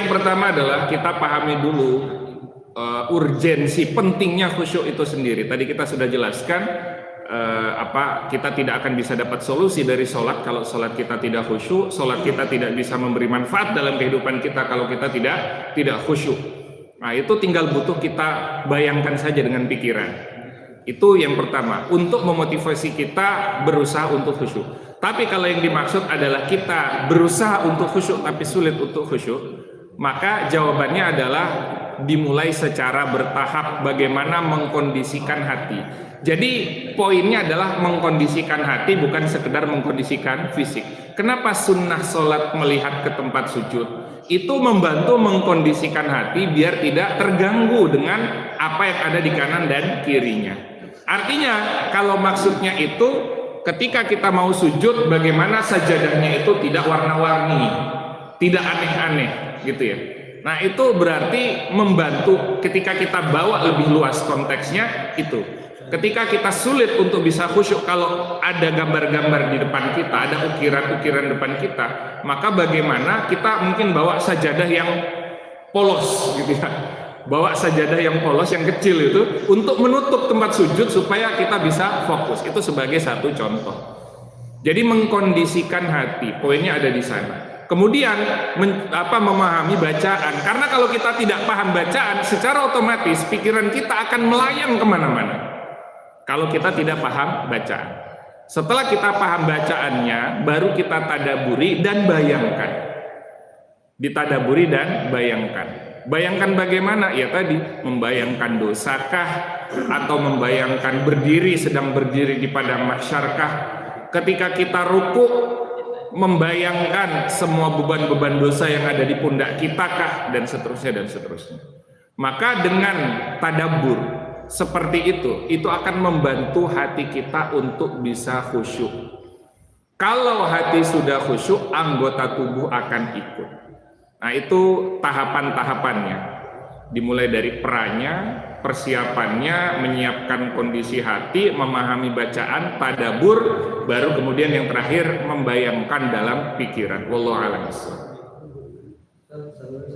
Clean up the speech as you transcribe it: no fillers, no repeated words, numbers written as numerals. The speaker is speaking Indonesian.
yang pertama adalah kita pahami dulu urgensi pentingnya khusyuk itu sendiri. Tadi kita sudah jelaskan kita tidak akan bisa dapat solusi dari sholat kalau sholat kita tidak khusyuk, sholat kita tidak bisa memberi manfaat dalam kehidupan kita kalau kita tidak khusyuk. Nah, itu tinggal butuh kita bayangkan saja dengan pikiran. Itu yang pertama, untuk memotivasi kita berusaha untuk khusyuk. Tapi kalau yang dimaksud adalah kita berusaha untuk khusyuk tapi sulit untuk khusyuk, maka jawabannya adalah dimulai secara bertahap bagaimana mengkondisikan hati. Jadi poinnya adalah mengkondisikan hati, bukan sekedar mengkondisikan fisik. Kenapa sunnah sholat melihat ke tempat sujud? Itu membantu mengkondisikan hati biar tidak terganggu dengan apa yang ada di kanan dan kirinya. Artinya kalau maksudnya itu ketika kita mau sujud, bagaimana sajadahnya itu tidak warna-warni, tidak aneh-aneh gitu ya. Nah, itu berarti membantu ketika kita bawa lebih luas konteksnya itu. Ketika kita sulit untuk bisa khusyuk kalau ada gambar-gambar di depan kita, ada ukiran-ukiran depan kita, maka bagaimana kita mungkin bawa sajadah yang polos gitu ya. Bawa sajadah yang polos, yang kecil itu untuk menutup tempat sujud supaya kita bisa fokus. Itu sebagai satu contoh. Jadi mengkondisikan hati, poinnya ada di sana. Kemudian memahami bacaan. Karena kalau kita tidak paham bacaan, secara otomatis pikiran kita akan melayang kemana-mana. Kalau kita tidak paham bacaan. Setelah kita paham bacaannya, baru kita tadaburi dan bayangkan. Ditadaburi dan bayangkan. Bayangkan bagaimana? Ya tadi, membayangkan dosakah, atau membayangkan berdiri, sedang berdiri di padang mahsyarkah. Ketika kita ruku, membayangkan semua beban-beban dosa yang ada di pundak kita kah, dan seterusnya dan seterusnya. Maka dengan tadabbur seperti itu akan membantu hati kita untuk bisa khusyuk. Kalau hati sudah khusyuk, anggota tubuh akan ikut. Nah, itu tahapan-tahapannya. Dimulai dari perannya, persiapannya, menyiapkan kondisi hati, memahami bacaan, tadabbur, baru kemudian yang terakhir membayangkan dalam pikiran. Wallahu a'lam.